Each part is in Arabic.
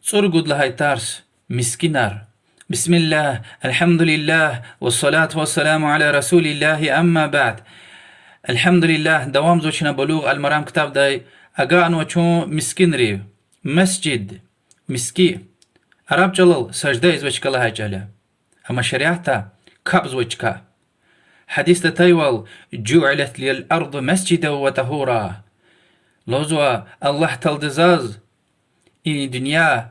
صرقود لهاي تارس مسكينار. بسم الله الحمد لله والصلاة والسلام على رسول الله أما بعد. الحمد لله دوام زوجنا بلوغ المرام كتاب داي أقان وچو مسكين ريو مسجد مسكي عرب جلال سجده إزوچك الله جل أما شريعتا كبز وچكا حديث تايوال جعلت للأرض مسجدا وطهورا لوزوا الله تلدزاز إن دنيا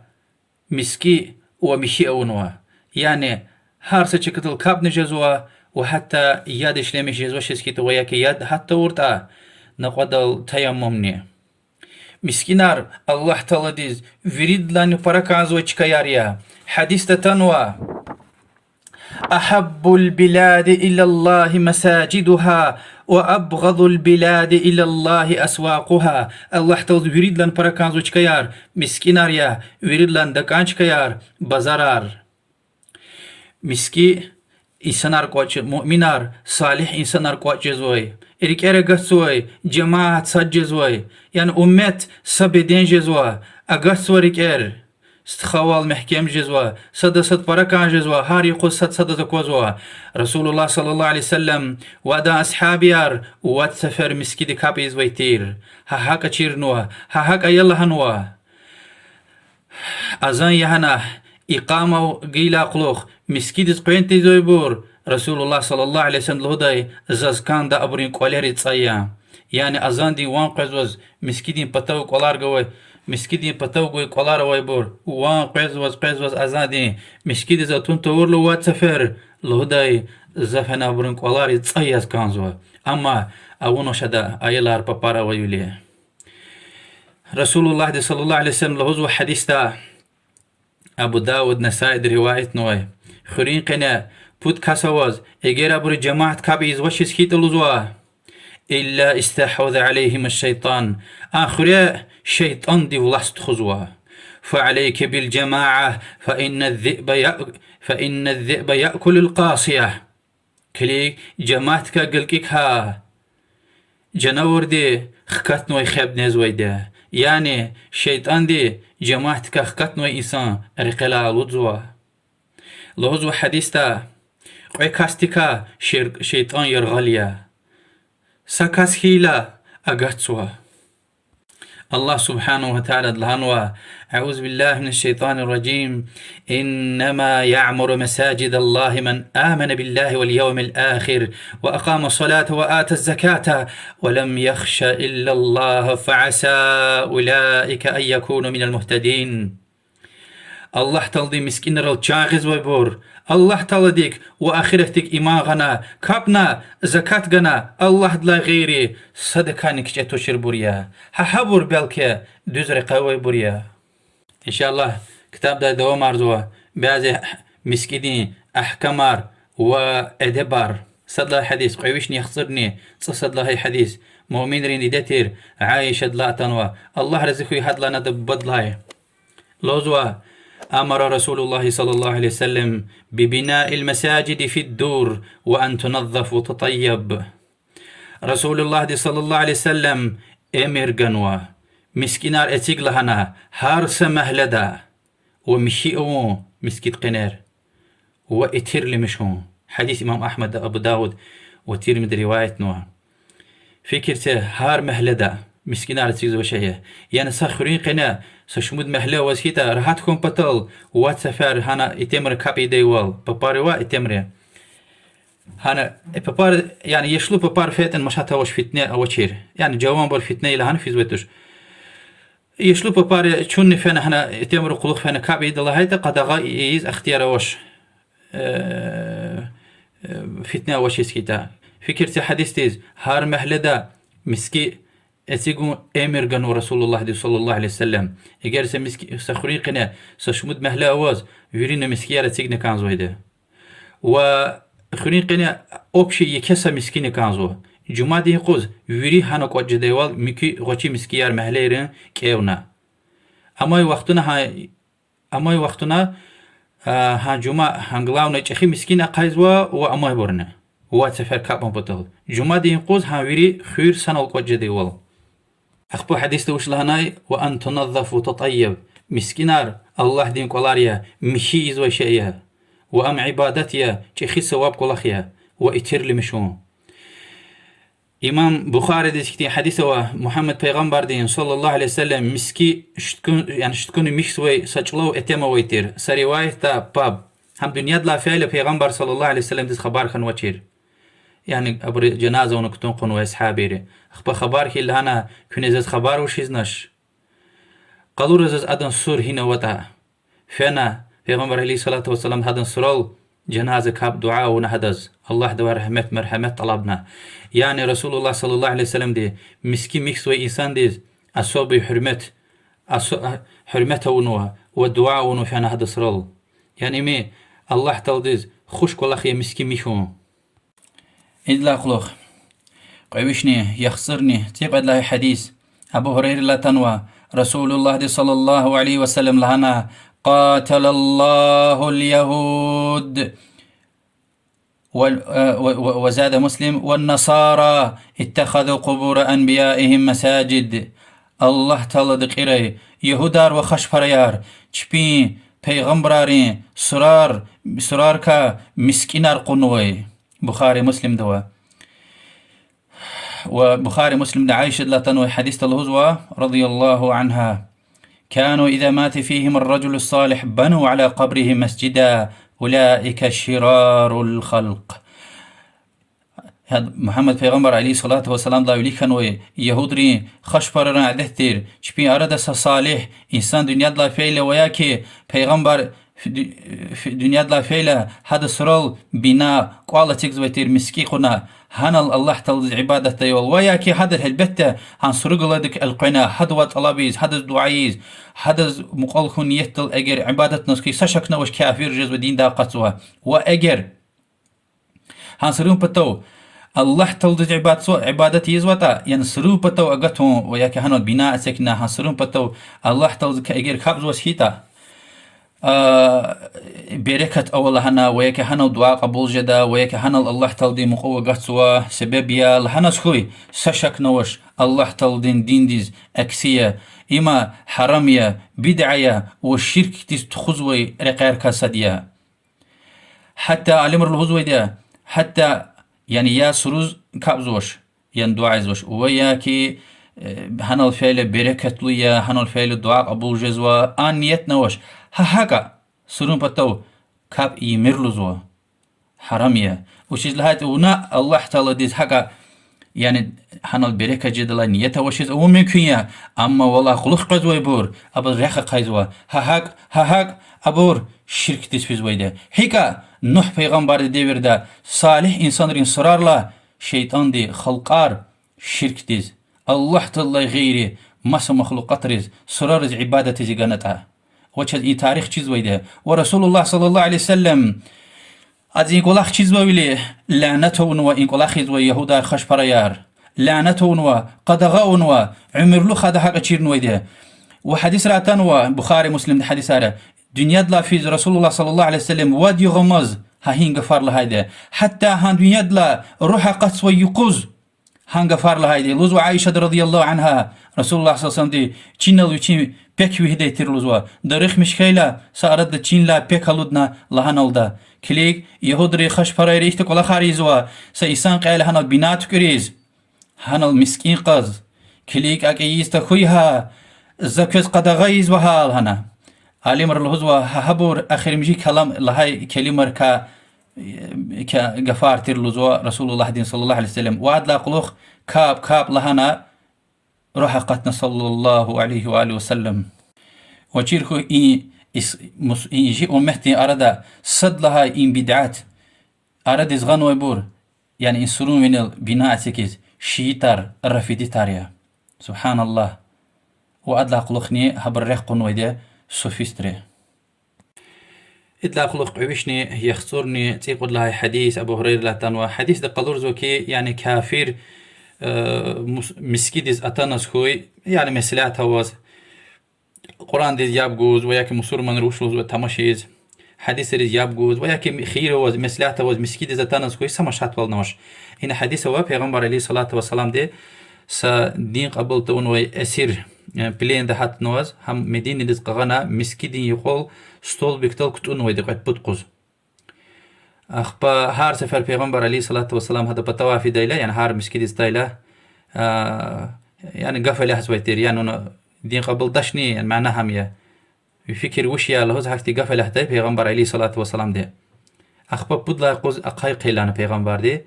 مسكي ومشي أونوا يعني هارسة چكتل كاب نجزوا وحتى يادش لمش جزوا شسكيت وياك ياد حتى ورتا نقدل تيممني مسكينار الله تلدز فريد لان فركازوا چكياريا حديث تنوى أحب البلاد إلى الله مساجدها وأبغض البلاد إلى الله أسواقها. الله تلز يريد لن بركانزو چكيار مسكينار يا يريد لن دكان چكيار بازارار مسكي إنسانار قوچ مؤمنار صالح إنسانار قوچ زوي إريك إرغسوي جماعة سجزوي يعني أمت سبدين جزوا أغسو إريك استخوال محكم جزوا صد بركان جزوا هاري قصة صد كوزوا رسول الله صلى الله عليه وسلم ودا أصحابيار وات سفر مسكيد كابيز ويتير ها هاكا تشيرنوا ها هاكا يلا هنوا أزان يهنا إقامة قيلا قلوخ مسكيد قوينتي زويبور رسول الله صلى الله عليه وسلم لهداي زازكان دا أبرين قوليري تصيا يعني أزان دي وان قزوز مسكيدين بطاو قولار قوي مسكيدين بتوقي قلار ويبور وان قيز أزادي مسكيد زاتون تور لو وات سفر لهداي زفنا برن قلار تصيز كانزوا أما أونو شدا أيلار ببارا ويولي رسول الله صلى الله عليه وسلم لهزو حديثة أبو داود نسائد رواية نوي خرين قنا بود كاسواز إجير أبو جماعة كابيز وشيس كيت لزوا إلا استحوذ عليهم الشيطان آخر شيطان دي ولاست خزوا فعليك بالجماعة فإن الذئب يأكل القاصية كلي جماعتك قلقك ها جنور دي خكتنوي خيب نزوي دي يعني شيطان دي جماعتك خكتنوي إنسان رقلا لدزوا لهزو حديثة قوي كاستيكا شيطان يرغليا سكاس هيلا أغتسوا الله سبحانه وتعالى دلهنوا أعوذ بالله من الشيطان الرجيم إنما يعمر مساجد الله من آمن بالله واليوم الآخر وأقام الصلاة وآتى الزكاة ولم يخش إلا الله فعسى أولئك أن يكونوا من المهتدين الله تلدي مسكين رل چاغز ويبور الله تلديك وآخرتك إيماغنا كابنا زكاة غنا الله دلا غيري صدقانك جتو شربوريا حبور بلك دوزر قوي بوريا إن شاء الله كتاب دا دوام أرزوا بعض مسكينين أحكامار وأدبار صدلا حديث قويشني يخسرني صدلا هي حديث مؤمن رين دتير عايشة دلا تنوا الله رزقه حدلا ندب بدلاي لوزوا أمر رسول الله صلى الله عليه وسلم ببناء المساجد في الدور وأن تنظف وتطيب رسول الله صلى الله عليه وسلم أمر قنوة مسكينار أتيق لهنا هارس مهلدا ومشيئو مسكيت قنار وإتير لمشون حديث إمام أحمد أبو داود وتير من رواية نوع فكرته هار مهلدا مسكينار أتيق زوشيه يعني سخرين قنا سشمود مهلا وسيتا راحتكم بطل وات سفر هنا اتمر كابي ديوال بباروا اتمر هنا ببار يعني يشلو ببار فيتن مش هتاوش فتنة أو شير يعني جوان بار فتنة إلى هن في زوتش يشلو ببار شون فينا هنا اتمر قلوخ فينا كابي دلا هيدا قد غايز اختيار وش فتنة وش يسكيتا فكرت حديث تيز هار مهلدا مسكي أتيقون أمر قنو رسول الله صلى الله عليه وسلم إيجار سخريقنا سشمود مهلا أواز يرينا مسكيارة تيقنا كانزو هيدا وخريقنا أبشي يكسا مسكينة كانزو جمعة دي قوز يري هانوك وجه ديوال مكي غوشي مسكيار مهليرين كيونا أماي وقتنا ها جمعة هنگلاونا چخي مسكينة قايزوا وأماي برنا واتسفر كابن بطل جمعة دي قوز هاويري خير سنوك وجه ديوال أخبو حديث دوش لهناي وأن تنظف وتطيب مسكينار الله دين قلاريا مشي إز وشيء وأم عبادتيا تخي ثواب قلخيا وإتر لمشون إمام بخاري دي كتير حديثه محمد پیغمبر دين صلى الله عليه وسلم مسكي شتكون يعني شتكون مشسوي سجلو اتما ويتر سرواية تا باب هم دنيا دلا فعل پیغمبر صلى الله عليه وسلم ديس خبر خن وچير يعني أبر جنازة ونكتون قن وأصحابه أخبار خبر كي لهنا كنيزة خبر وشيزنش قالوا رزز أدن سور هنا وتا فانا پیغمبر عليه الصلاة والسلام هدن سرال جنازة كاب دعاء ونهدز الله دوا رحمت مرحمت طلبنا يعني رسول الله صلى الله عليه وسلم دي مسكي ميكس وإنسان دي أصوب حرمت حرمته ونوا والدعاء ونو فانا هذا سرال يعني مي الله تلدز خوش كل خي مسكي ميشون إدلا خلوخ قويشني يخسرني تيقعد له حديث أبو هريرة لا تنوى رسول الله صلى الله عليه وسلم لهنا قاتل الله اليهود وزاد مسلم والنصارى اتخذوا قبور أنبيائهم مساجد الله تعالى دقيري يهودار وخش فريار چپين پیغمبرارين سرار كا مسكينار قنوي بخاري مسلم دوا وبخاري مسلم دعايشة لا تنوي حديث الهزوة رضي الله عنها كانوا إذا مات فيهم الرجل الصالح بنوا على قبره مسجدا أولئك شرار الخلق هذا محمد پیغمبر عليه الصلاة والسلام لا يليكنوي يهودري خشبرنا عدتير شبي أردس صالح إنسان دنيا لا فعل وياكي پیغمبر في دنيا لا فعل هذا سرال بنا قوالتك زويتير مسكي قنا هنا الله تلز عبادته يول وياكي هذا البتة هن سرقلدك القنا هذا طلبيز هذا دعايز هذا مقالخون يتل أجر عبادة نسكي سشكنا وش كافر جزء دين دا قصوها وأجر هن سرون بتو الله تلز عبادة يزوتا يعني سرون بتو أجتهم وياكي هنا البناء سكنا هن سرون بتو الله تلز كأجر خبز وسهيتا بركة أولا هنا وياك هنا دعاء قبول جدا وياك هنا الله تلدي مقوة قصوى سبب يا لهنا سخوي سشك نوش الله تلدين دين ديز أكسية إما حرامية بدعية والشرك تيز تخزوي رقير كاسدية حتى علمر الهزوي ده حتى يعني يا سروز كابزوش يعني دعاء زوش وياكي هنا الفعل بركة ليا هنا الفعل دعاء قبول جزوى آن نيت نوش هاكا سرون بتو كاب يمرلزوا حرامية وشيز لهات ونا الله تعالى ديز هاكا يعني هنا البركة جدلا نيته وشيز ممكن يا أما والله خلق قزوي بور أبو ريخ قزوا هاك أبور شرك ديز فيز ويدا هيكا نوح پیغمبر ديور دا صالح إنسان رين سرار لا شيطان دي خلقار شرك ديز الله تعالى غيري مس مخلوقات ريز سرار عبادة زيغانتها وچه تاريخ چیز ويده ورسول الله صلى الله عليه وسلم از این قلاخ چیز ویلی لعنتون و این قلاخ و یهودا خش پريار لعنتون و قدغون و عمر له خد حق چيرن ويده وحديث راتن و بخاري مسلم حديث اره دنيا دلا في رسول الله صلى الله عليه وسلم ودي غمز هين غفار لهيده حتى هان دنيا دلا روح قص ويقوز هان غفار لهيده لوز عائشه رضي الله عنها رسول الله صلى الله عليه وسلم دي چينل وچي pek vihde tirluzwa darikh mishkayla sa'arad chin la pek haludna lahanalda klik yahudri khash parayri ihte kola kharizwa sa isan qayla hanal binat kuriz hanal miskin qaz klik akayista khuyha zakaz qadaghiz wa hal hana alim rulhuzwa habur akhir mji kalam lahay kalimar ka gafar tirluzwa rasulullah sallallahu alaihi wasallam wa adla qulukh kab lahana رحقتنا صلى الله عليه وآله وسلم وشيركو إن جي أمتي أردا صد لها إن بدعات أرد إزغان ويبور يعني إن سرون من البناء تكيز شيطار الرفيدي تاريا سبحان الله وأدلق لخني هبر ريقون ويدي سوفيستري إدلاق لق عبشني يخصرني تيقول لها حديث أبو هريرة لا تنوى حديث دقلور زوكي يعني كافر مسكيدز أتانس خوي يعني مسلات هواز قرآن ديز يابجوز وياك مسور من روشوز وتمشيز حديث ديز يابجوز وياك خير هواز مسلات هواز مسكيدز أتانس خوي سمشات والنوش هنا حديث هوا پیغمبر عليه الصلاة والسلام دي سا دين قبل تون وي أسير بلين ده حت نواز هم مدينة دز قغنا مسكدين يقول ستول بيكتل كتون ويدي قد بتقوز أخبا هار سفر پیغمبر عليه الصلاة والسلام هذا بتوافي دايلا يعني هار مسكدي دايلا يعني قفل هسويتير يعني أنا دين قبل دشني يعني معناها هم يفكر وش يا لهوز هكتي قفل هتاي پیغمبر عليه الصلاة والسلام ده أخبا بدلا قوز أقاي قيلان پیغمبر ده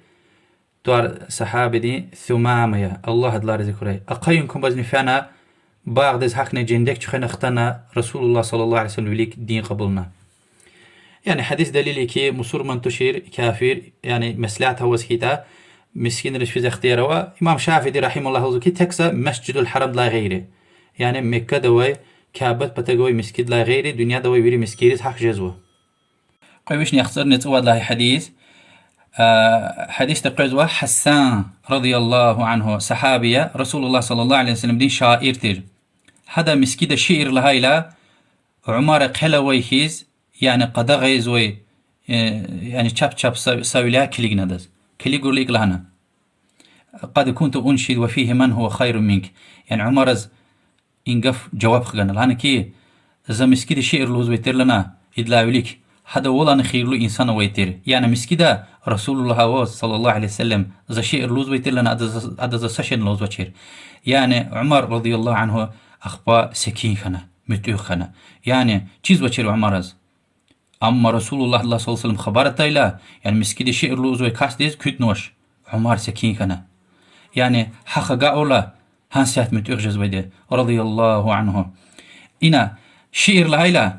توار صحابة دي ثمامة الله دلار ذكره أقاينكم بزني فانا باغ دز حقنا جندك تخنا اختنا رسول الله صلى الله عليه وسلم ليك دين قبلنا يعني حديث دليلي كي مسور من تشير كافر يعني مسلعتها وسكيتا مسكين رش في اختياره إمام شافعي رحمه الله كي تكسى مسجد الحرم لا غيره يعني مكة دوي كعبة بتقوي مسجد لا غيره دنيا دوي بيري مسكيريس حق جزوه قويش نخسر نتواد له حديث حديث تقوى حسان رضي الله عنه صحابية رسول الله صلى الله عليه وسلم دين شائر تير هذا مسكيد الشعر لهايلا عمر قهلا ويخيز يعني قد غيزوي يعني شاب ساويلا كليق ندز كليق ليق لهنا قد كنت أنشد وفيه من هو خير منك يعني عمرز إنقف جواب خغنا لهنا كي إذا مسكيد الشعر لوز ويتر لنا إدلا وليك هذا ولا نخير له إنسان ويتر يعني مسكيدا رسول الله صلى الله عليه وسلم إذا شعر لوز ويتر لنا هذا سشن لوز وشير يعني عمر رضي الله عنه أخبا سكين خنا متوخ خنا يعني چیز وشير عمرز أما رسول الله صلى الله عليه وسلم خبرت لا يعني مسكيد شعر لوز ويكاس ديز كيت نوش عمر سكين خنا يعني حق قاولا هانسيات متوخ جزويده رضي الله عنه إنا شعر لهيلا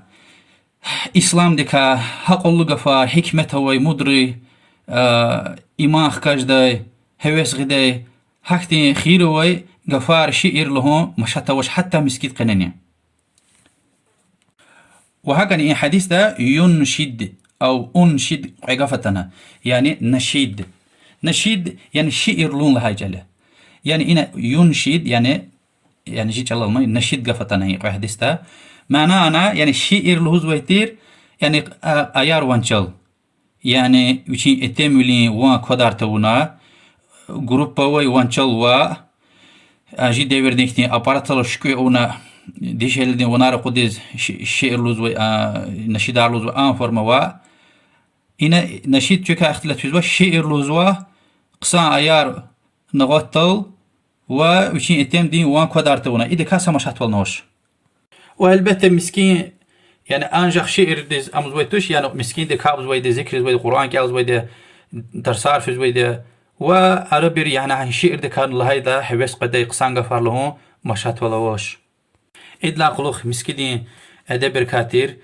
إسلام دكا حق الله غفار حكمته ومدري إيمان خكاجداي هوس غداي حقتي خيروي غفار شعر له مشاتوش حتى مسكيت قنانيا وهكذا إن حديث ده ينشد أو أنشد عقفتنا يعني نشيد يعني شعر لون لهاي جله يعني إن ينشد يعني جيت الله الماء نشيد قفتنا هي حديث ده معناه أنا يعني شعر له زويتير يعني أيار وانشل يعني وشي اتمولي وان كودارتونا جروبا وانشل و أجي ديفر ديكتي أباراتل شكوي أونا ديش هلدين ونارا قديز شعر لوزوي نشيدار لوزوي فورما و إنا نشيد تشكا اختلاف فيزوا شعر لوزوا قصان أيار نغطل وشي اتم دين وان كودارتونا إذا كاسا مش هتولنوش والبته مسكين يعني أنجح شعر ديز أمزويتوش يعني مسكين دي كابز ويدا ذكر ويدا قرآن كابز ويدا درسار فيز ويدا وعربير يعني شعر دي كان لهيدا حبس قد يقصان غفار لهم مشات ولوش إدلا قلوخ مسكين أدبر كاتير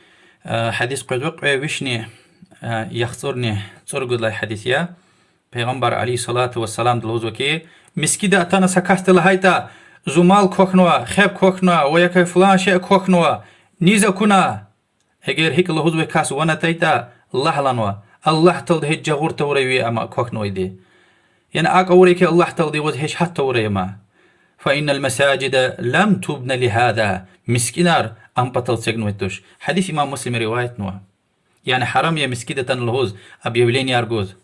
حديث قدوق ويشني يخصرني تصرق الله حديثيا پیغمبر عليه الصلاة والسلام دلوزوكي مسكيدا أتانا سكاست لهيدا زمال كوخنوا خيب كوخنوا ويكي فلان شيء كوخنوا نيزا كنا اگر هيك الله هزوي كاس وانا تايتا الله لانوا الله تلد هيج جغور توريوي اما كوخنوا يدي يعني اوريك الله تلد وز هيش حتى توري ما فإن المساجد لم تبنى لهذا مسكينار ام بطل سيغنويتوش حديث امام مسلم رواية نوا يعني حرام يا مسكيدة الهوز ابي يولين يارجوز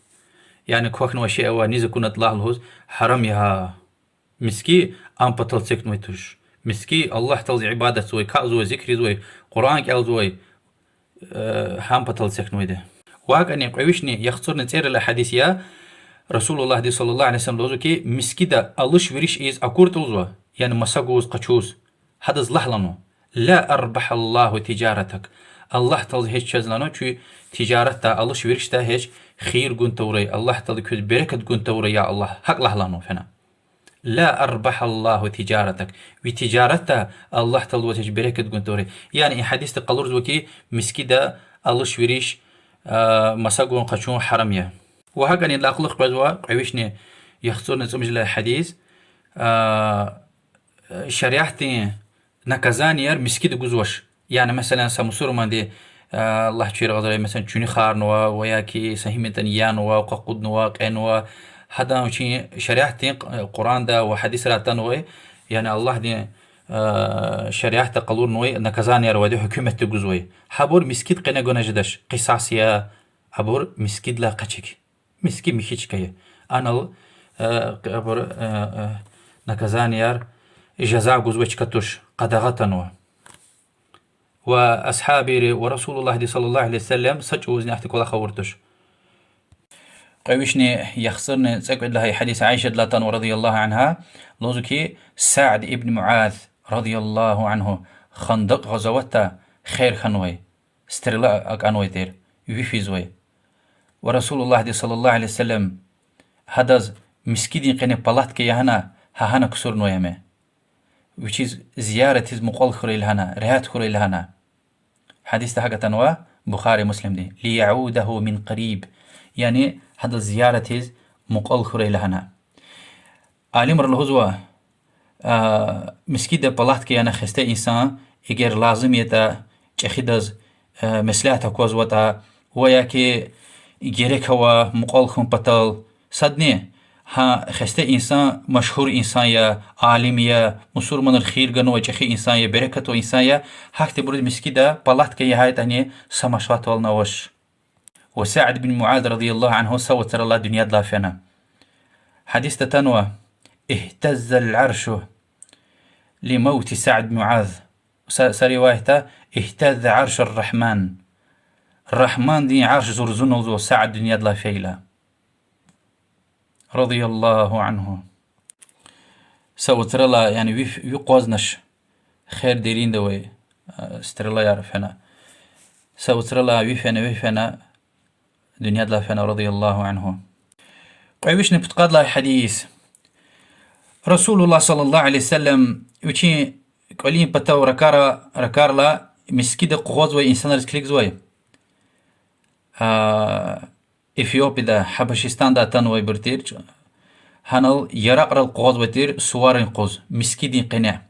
يعني كوخنوا شيء ونيزا كنا طلع الهوز حرام يا مسكي ام بطل سيغنويتوش مسكي الله تلزي عبادة زوي كأزوي ذكر زوي قرآن كأزوي هم بطل سكنوي ده واق أني قويشني يخسر نتير الحديثية رسول الله صلى الله عليه وسلم لوزو كي مسكي ده الله وريش إز أكور تلزوا يعني مساقوز قشوز حدث لحلانو لا أربح الله تجارتك الله تلزي هيش شزلانو چو تجارت ده الله وريش ده هيش خير قن توري الله تلزي كوز بركة قن توري يا الله حق لحلانو فنا لا أربح الله تجارتك وتجارتها الله تلوتش بركة قنتوري يعني حديث تقلورز وكي مسكيدا الله شويريش مساقون قشون حرمية وهكذا الأخلاق بزوا قويشني يخصون نسمج حديث شريعتي نكزانير مسكيد قزوش يعني مثلا سمسور من دي الله تشير غزالي مثلا چوني خارنوا وياكي سهيمتن يانوا وققودنوا قينوا هذا وشي شريعتي قرآن ده وحديث راتان وي يعني الله دي شريعة قلور نوي نكزاني روادي حكومة تجوزوي حبور مسكيد قنا جونا جدش قصاصية حبور مسكيد لا قشك مسكيد مخيش كيه أنا حبور نكزانيار جزاء قزوج كتوش قدغتنوا وأصحابي ورسول الله صلى الله عليه وسلم سجوزني أحتك ولا خورتش قويشني يخسرني تقعد لها حديث عائشة لاتان رضي الله عنها لوزكي سعد ابن معاذ رضي الله عنه خندق غزوتا خير خنوي استرلا أنوي تير يفي زوي ورسول الله صلى الله عليه وسلم هدز مسكيدين قني بلات كي هنا هانا كسر نويمه which is زيارة مقال خوري لهنا رهات خوري لهنا حديث حاجة تنوى بخاري مسلم دي ليعوده من قريب يعني هذا زيارة مقال خوري لهنا عالم الهزوة مسكيدة بلات كي أنا خسته إنسان إجر لازم يتا تخيدز مسلحة كوزوتا ويا كي جيرك هو مقال خون بطل صدني ها خسته إنسان مشهور إنسان يا عالم يا مسلمان الخير جنو وجهي إنسان يا بركة إنسان يا هكت برد مسكيدة بلات كي هاي تاني سماشات والنوش وسعد بن معاذ رضي الله عنه سوى ترى الله دنيا ضافنا حديث تنوى اهتز العرش لموت سعد بن معاذ سروايته اهتز عرش الرحمن دي عرش زرزون وزو سعد دنيا ضافيلا رضي الله عنه سوى ترى الله يعني يقوزنش خير ديرين دوي استر الله يعرف هنا سوى ترى الله ويفنا دنيا ضافنا رضي الله عنه ويش نبتقاد له حديث رسول الله صلى الله عليه وسلم وشي قليل بتاو ركار لا مسكيد قوز وإنسان رسكليك زوي إثيوبيا دا حبشستان دا تنوي برتير هنال يرقر القوز وتير سوارين قوز مسكيدين قناع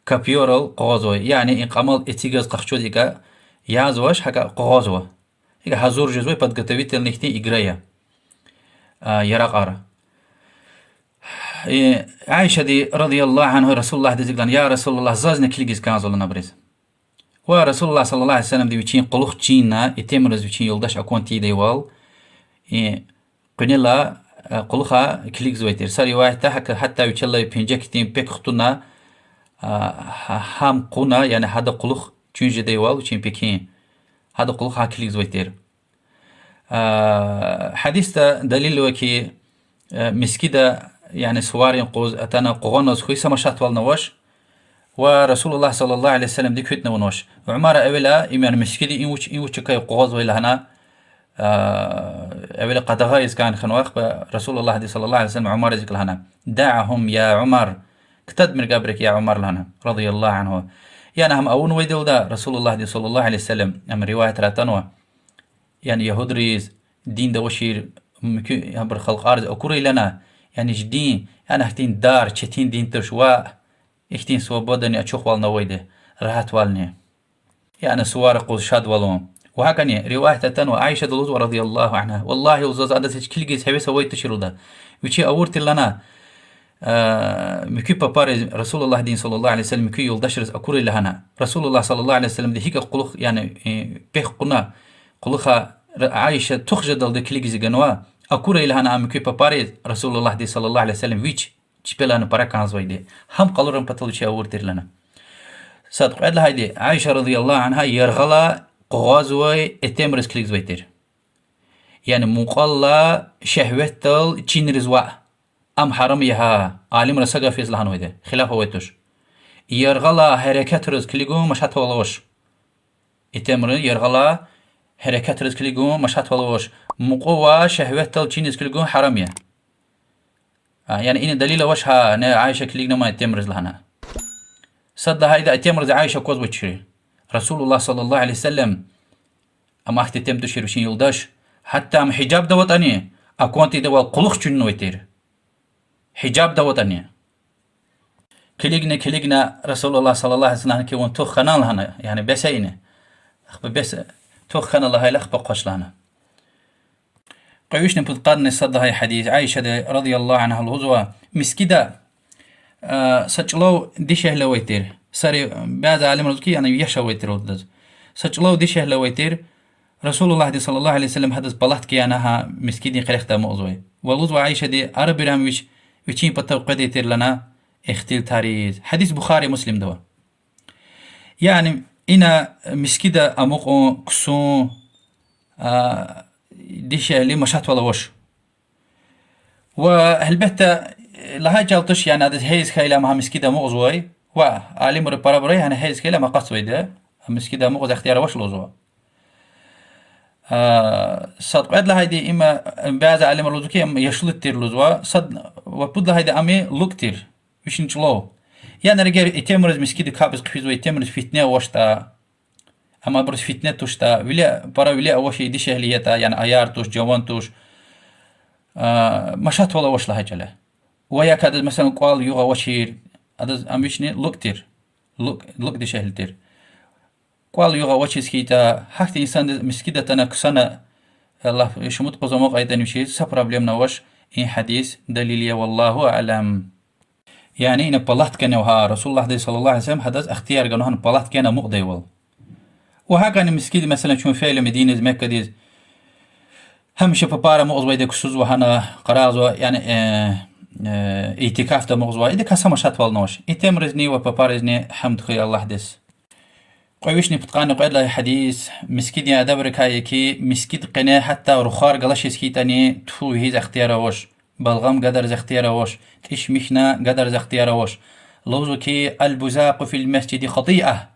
كابيورال قوزوي يعني إقامل إتيجاز قخشود إيكا يازوش حكا قوزوا إيكا هزور جزوي подготовить النكتي إجرايا يرقر عائشة دي رضي الله عنه رسول الله دي يا رسول الله زازنا كليجز كانزول نبرز ورسول الله صلى الله عليه وسلم دي وچين قلوخ چيننا اتمرز وچين يولداش اكون تي ديوال قنيلا قلوخا كليجز ويتر ساري واحد حتى وچلا بينجك تيم بيك خطونا هم قونا يعني هذا قلوخ چونج ديوال وچين بيكين هذا قلوخا كليجز ويتر حديث دليل وكي مسكيدا يعني سوارين قوز اتانا قوغنوز خوي سماشات والنوش ورسول الله صلى الله عليه وسلم دي كويتنا ونوش وعمارة أولا إيمان مسكدي إن وش كي قوز ولا هنا أولا قد غايز كان خنواق رسول الله دي صلى الله عليه وسلم عمر ذكر هنا دعهم يا عمر كتد من قبرك يا عمر لهنا رضي الله عنه يعني هم أون ويدل دا رسول الله دي صلى الله عليه وسلم أم رواية راتنوا يعني يهود ريز دين دا وشير هم خلق أرض أكوري لنا يعني جدين أنا هتين دار تشتين دين تشوا اختين свободны ачух والنويده راحت والني يعني سوار قوز شاد والون وهكذا رواية تنو عائشة دلوز رضي الله عنها والله وزاز عدد كل جيس هبس هوي تشيرودا وشي أورت لنا مكي باباري رسول الله دين صلى الله عليه وسلم مكي يلدشرز أكوري لهنا رسول الله صلى الله عليه وسلم دي هيك قلوخ يعني بيخ قنا قلوخا عائشة تخجد دل كل جيس جنوا أكوري لهنا مكي باباري رسول الله دين صلى الله عليه وسلم ويش چپلانو پرا کانز ويدي هم قالورن پتلوچي اورتر لنا صدق ادل هايدي عائشة رضي الله عنها يرغلا قوازوي اتمرز كليكز ويتر يعني مقلا شهوتل چين رزوا ام حرام يها عالم رسغا فيز لهان ويدي خلاف ويتوش يرغلا حركت رز كليغو مشات ولوش اتمر يرغلا حركت رز كليغو مشات ولوش مقوا شهوتل چين كليغو حراميه يعني إن دليل وشها أنا عايشة كلينا ما يتمرز لهنا صد هيدا يتمرز عايشة كوز وتشري رسول الله صلى الله عليه وسلم أما أحد تم تشير وشين يلداش حتى أم حجاب دوت أني أكونتي دوا قلوخ جنو يتير حجاب دوت أني كلينا رسول الله صلى الله عليه وسلم كي وان توخ خنال لهنا يعني بسينه بس توخ خنال لهاي لخ بقوش لهنا قويش نبت قرن صد هاي حديث عائشة رضي الله عنها الهزوة مسكدة سجلو ديشه لويتر سري بعد عالم رزقي يعني يشا ويتر ودز سجلو ديشه لويتر رسول الله صلى الله عليه وسلم حدث بلحت كي أنها مسكدين قريختا مؤذوي والوزوة عائشة دي عربي رام ويشين بطاو قديتر لنا اختيل تاريز حديث بخاري مسلم دوا يعني إنا مسكدة أموقو كسو ديش اللي مشات ولا وش وهلبتا لها جالتش يعني هذا هيز كيلا مها مسكدة مغزوي وعلي مر برابري يعني هيز كيلا ما قصوي ده مسكدة مغز اختيار وش لوزوا صد قد لها دي إما بعض علم اللوزوكي يشلت تير لوزوا صد وبود لها دي أمي لوكتير مش نشلو يعني رجال يتمرز مسكدة كابس قفيزو يتمرز فتنة وشتا أما برز فتنة توشتا ولا برا ولا أول شيء دي شهليتا يعني أيار توش جوان توش مشات ولا وش لها جله ويا كاد مثلا قال يوغا وشير هذا أمشني لوكتير لوك دي شهلتير قال يوغا وشيس كيتا حتى إنسان مسكدة تنا كسنة الله شموت قزموق أيضا يمشي سبرابليم نوش إن حديث دليلية والله أعلم يعني إن بلحت كان وها رسول الله صلى الله عليه وسلم حدث اختيار قالوا هن بلحت كان مقضي وال وهكذا مسكين مثلا شو فعل مدينة مكة ديز همش ببارة مغزوة ديك سوز وهنا قرازوا يعني اعتكاف ده مغزوة إذا كسم شات والنوش يتمرزني وببارزني حمد خي الله دس قويشني بتقاني قيد له حديث مسكين يا دبرك هايكي مسكين قناة حتى رخار قلاش سكيتاني تفو هيز اختياره وش بلغم قدر ز اختياره وش تش مشنا قدر ز اختياره وش لوزو كي البزاق في المسجد خطيئة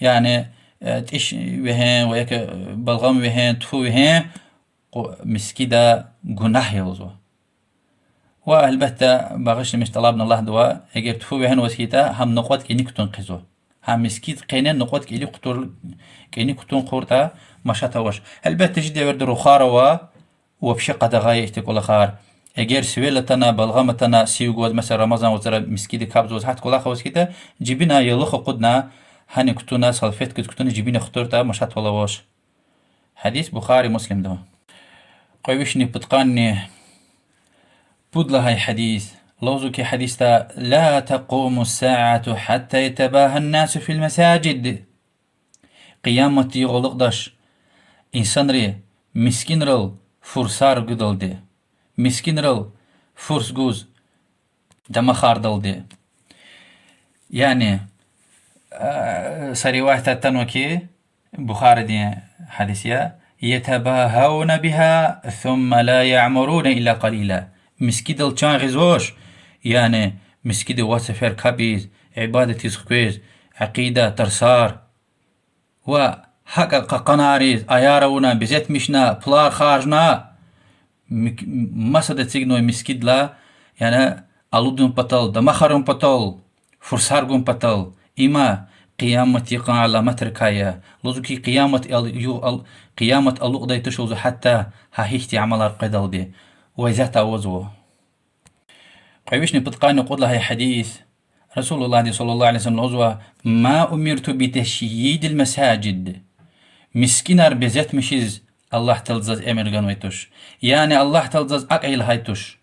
يعني تش وهن وياك بلغم وهن تفو وهن مسكيدا جناح يوزو والبتة باغش مش طلبنا الله دواء اجيب تفو وهن وسكيتا هم نقود كي نكتون قزو هم مسكيت قينان نقود كي قطور كي نكتون قورتا مشاتا وش البتة جدي ورد رخاروا وبشقة غاية تقول خار اجير سويلتنا بلغمتنا سيوغوز مثلا رمضان وزرا مسكيد كابزوز حتى كل اخوز كده جيبنا يلخ قدنا هنكتونا صلفت كتكتونا جيبنا خطورتا مشات ولا وش حديث بخاري مسلم ده قويشني بتقاني بودلا هاي حديث لوزوكي حديثة لا تقوم الساعة حتى يتباهى الناس في المساجد قيامة يغلقدش إنسان ري مسكين رل فرسار قدل دي مسكين رل فرس جوز دم خاردل دي يعني سريوات تنوكي بخاري دي حديثية يتباهون بها ثم لا يعمرون إلا قليلا مسكيد الچان غزوش يعني مسكيد واسفر كبيز عبادة سكويز عقيدة ترسار وحق قناريز ايارونا بزيت مشنا بلار خارجنا مسد تسيغنو مسكيد لا يعني الودن بطل دمخرون بطل فرسارغون بطل إما قيامة يقع على متركايا لذلك قيامة اللقضة تشوز حتى هاهيشتي عمل القدل دي ويزات أوزو قويشني بتقاني قد لها حديث رسول الله صلى الله عليه وسلم العزوة ما أمرت بتشييد المساجد مسكينار بزيت مشيز الله تلزز أمر غنويتوش يعني الله تلزز أقعيل هايتوش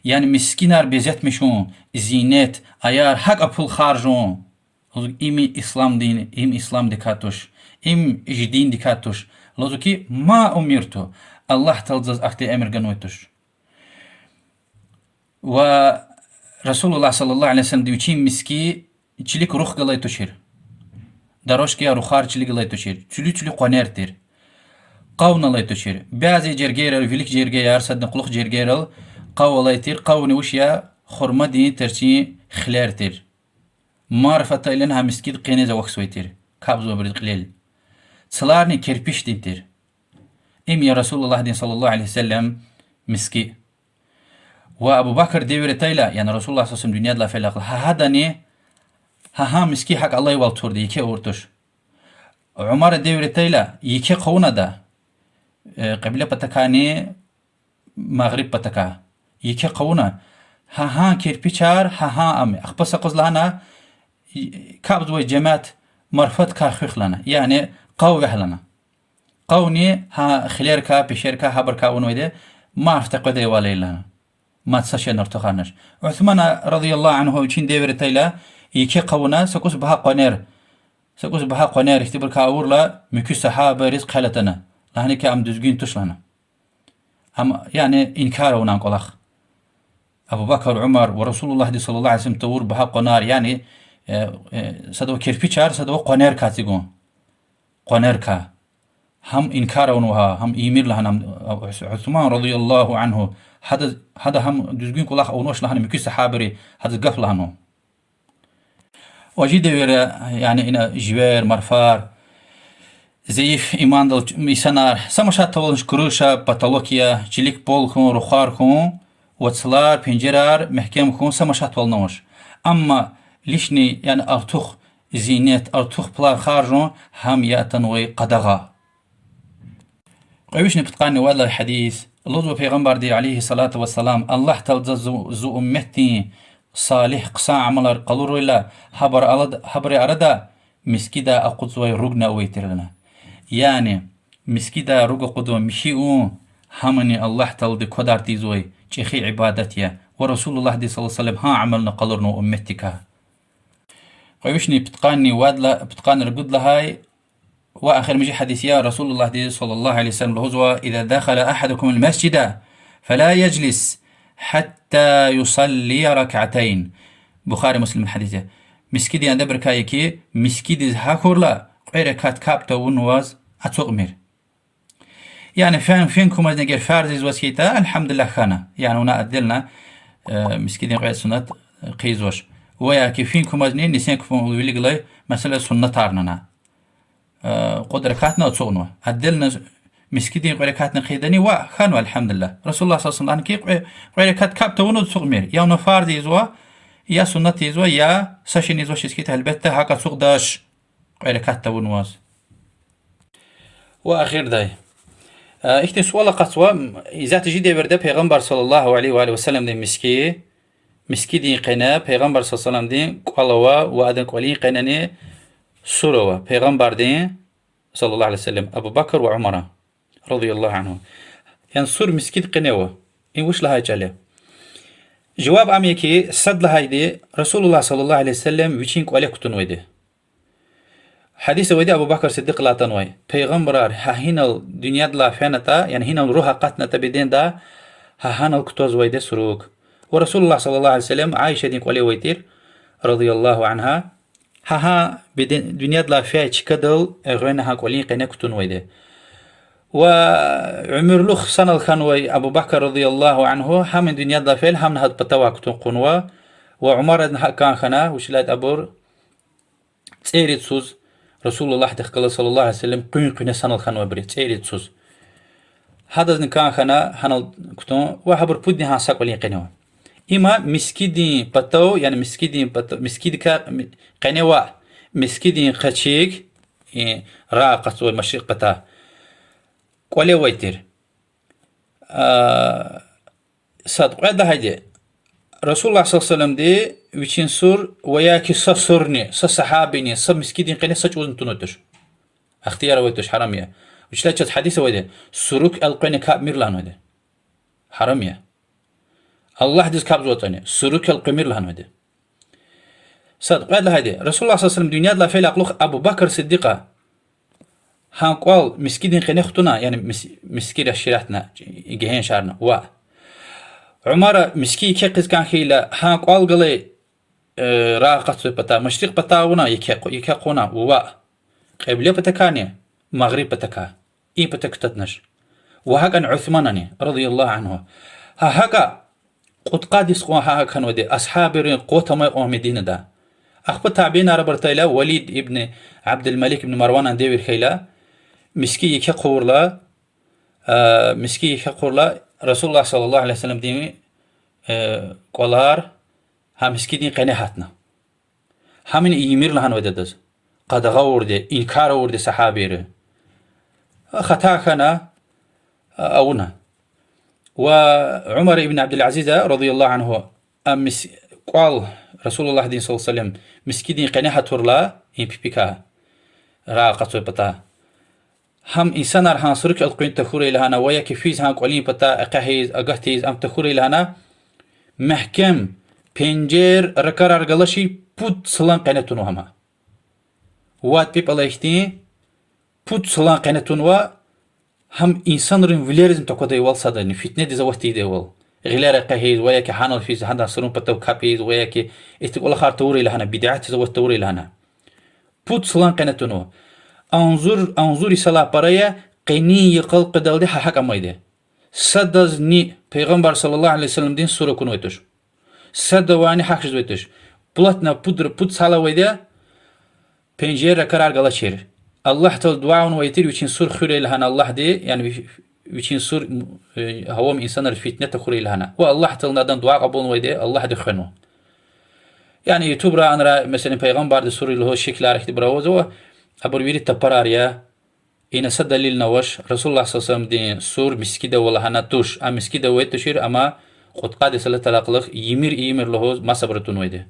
يعني مسكينار بزيت مشون زينات أيار حق أبول خارجون إم إسلام دين إم إسلام دكاتوش إم جدين دكاتوش لذلك ما أمرتو الله تلزز أختي أمر غنويتوش ورسول الله صلى الله عليه وسلم ديوچين مسكي چليك روح غلاي توشير داروش كيا روخار چليك غلاي توشير چلي قونيرتير قاونا لاي توشير بعضي جرجيرل فيليك جرجيار صد نقلق جرجيرل قاولايتير قاوني وشيا خرمه دين ترچي خلارتير معرفة إلينها مسكيد قينيزا وكسويتير كابزو برد قليل صلارني كربيش دينتير إم يا رسول الله دين صلى الله عليه وسلم مسكي وأبو بكر ديوري تايلا يعني رسول الله صلى الله عليه وسلم دنيا دلا في الأقل هاداني ها مسكي حق الله يوالتور دي يكي أورتوش عمر ديوري تايلا يكي قونا دا قبيلة بتكاني مغرب بتكا يكي قونا ها كيربيشار ها أمي أخبص قزلانا كابدوي جماعت مرفت كارخيخ لنا يعني قوي لنا قوني ها خليركا بشيركا هبركا ونويده ما افتقد يوالي لنا ما تساشي نرتخانش عثمان رضي الله عنه وشين ديور تايلا يكي قونا سكوس بها قنير اختبر كاورلا مكو صحابة رزق حالتنا لهنك ام دزگين تشلنا هم يعني انكار ونان قلخ أبو بكر عمر ورسول الله صلى الله عليه وسلم تور بها قنار يعني سدو كيربيشار سدو قنار كاتيجون قنار كا هم إنكار ونوها هم إيمير لهنا عثمان رضي الله عنه هذا هم دزجين كلاه أونوش لهنا مكي صحابري هذا قف لهنا وجد يعني إن جوار مرفار زيف إيمان دل ميسانار سمشات تولنش كروشا باتالوكيا جليك بولكون رخاركون واتسلار بنجرار محكمكون سمشات تولنوش أما ليشني يعني أرتوخ زينات أرتوخ بلا خارجون هم يأتنوي قدغا قويش نبتقاني ولا الحديث الله پیغمبر دي عليه الصلاة والسلام الله تلز زو أمتي صالح قصا عمل قلور إلا حبر أردا مسكيدا أقضوي رغنا ويترنا يعني مسكيدا رغ قدو مشيئو همني الله تلد قدر تيزوي چخي عبادتيا ورسول الله دي صلى الله عليه وسلم ها عملنا قلورنا أمتك قويشني بتقاني وادلا بتقاني رقود لهاي وآخر مجي حديثيا رسول الله دي صلى الله عليه وسلم لهزوة إذا دخل أحدكم المسجد فلا يجلس حتى يصلي ركعتين بخاري مسلم الحديث مسكيدي عند بركايكي مسكيدي هاكور لا ركعت كابتا ونواز أتغمر يعني فينكم أزنا غير فارزيز وسكيتا الحمد لله خانا يعني هنا أدلنا مسكيدي غير سنة قيزوش ويا كيفينكم أزنين نسينكم ويلي مثلا سنة تارننا قدركاتنا أتصونوا أدلنا مسكيدين قريكاتنا خيداني وخانوا الحمد لله رسول الله صلى الله عليه وسلم كي قريكات كابتا ونو تصغمير يا نفارد يزوا يا سنة يزوا يا ساشين يزوا شسكيت هلبتة هاكا تصغداش قريكات ونواز وأخير داي إختي سؤال قصوى إذا تجي دي برده پیغمبر صلى الله عليه وآله وسلم دي مسكيدين قنا پیغمبر صلى الله عليه وسلم دي قالوا وأدن قولين قناني سورة پیغمبر دين صلى الله عليه وسلم أبو بكر وعمر رضي الله عنه يعني سور مسكيد قنوة إن وش لها جالة جواب أميكي صد لها دي رسول الله صلى الله عليه وسلم ويشين قولي كتن ويدي حديث ويدي أبو بكر صديق لا تنوي پیغمبرار هنا الدنيا دلا فانتا يعني هنا الروح قاتنا تبدين دا هنا الكتوز ويدي سروك ورسول الله صلى الله عليه وسلم عائشة دين قولي ويتير رضي الله عنها ها بدين دنيا دلا فيها كدل غينها قولين قينا كتون ويده وعمر لخ سنة الخنوي أبو بكر رضي الله عنه هم دنيا دلا فيل هم نهد بتوا كتون قنوا وعمر كان خنا وشلات أبور تيريت سوز رسول الله تخلى صلى الله عليه وسلم قين سنة الخنوي بري تيريت سوز هذا كان خنا هنا كتون وحبر بدي ها ساق قولين قينوا إما مسكيدين بتو يعني مسكيد قنوا مسكيدين خشيك راقص والمشرق بتا قولي ويتر صدق هذا هيدي رسول الله صلى الله عليه وسلم دي ويشين سور وياكي سسرني سصحابيني مسكيدين قنوا سجوزن تنوتش اختيار ويتش حرامية وش لا تشد حديث ويدي سروك القني كاب ميرلان ويدي حرامية الله ديز كابز وطني سروك القمير لهن ويدي صدق هذا هيدي رسول الله صلى الله عليه وسلم دنيا لا فيلا قلوخ أبو بكر صديقة هان قوال مسكيدين قنختنا يعني مسكيد الشراتنا جهين شارنا عمر مسكي كيقز كان خيلا هان قوال قلي راقص بتا مشرق بتا ونا يكيقونا قبلية بتكاني مغرب بتكا بتكتتنش وهكذا عثمانني رضي الله عنه هكا قد قادس قوها كان ودي أصحاب قوة ما يقوم مدينة دا أخبر تابعين ربرتيلا وليد ابن عبد الملك ابن مروان عن ديوير خيلا مسكي يكي قورلا رسول الله صلى الله عليه وسلم ديني قولار ها مسكي دين قناحتنا همين إيمير لهن وددز قد غور دي إنكار ور دي صحابير خطا كان أونا وعمر بن عبد العزيز رضي الله عنه قال رسول الله صلى الله عليه وسلم مسكين قناحة ورلا بيبكا راقة بتا هم إنسان رهان سرك القين تخوري لهنا ويا كيفيز هان قولين بتا أقهيز أقهتيز أم تخوري لهنا محكم بنجر ركار رجلشي بود سلان قناتون وهما وات بيب الله يختين بود سلان قناتون و هم insanların vilerizm tokaday wal sadani fitne dize waqti de wal غلارة قهيز وياك حانل فيز هذا صرون بتو كابيز وياك استقول خار توري لهنا بدعة زو توري لهنا بوت سلان قنتونو انظر صلاة بريا قني يقل قدال دي حق امايده صدز ني پیغمبر صلى الله عليه وسلم دين سورة كنويتوش صدواني حق جزويتوش بلاتنا پود صلاة ويده pencere karar gala çerir. Allah tal duaunu ve yetir için sur khure ilhana Allah de yani için sur havam insanlar fitnete khure ilhana. Ve Allah tal nadan dua kabul ve de Allah de khanu. Yani YouTube ra anra mesela peygamber de sur ilho şekil hareketi bravozo abur viri taparar ya ina sadalil nawaş Resulullah sallallahu aleyhi ve sellem de sur miskide ve lahana tuş a miskide ve tuşir ama qutqade salat alaqlıq yimir lohoz masabratun ve de.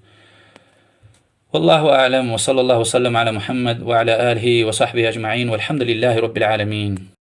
والله أعلم وصلى الله وسلم على محمد وعلى آله وصحبه أجمعين والحمد لله رب العالمين.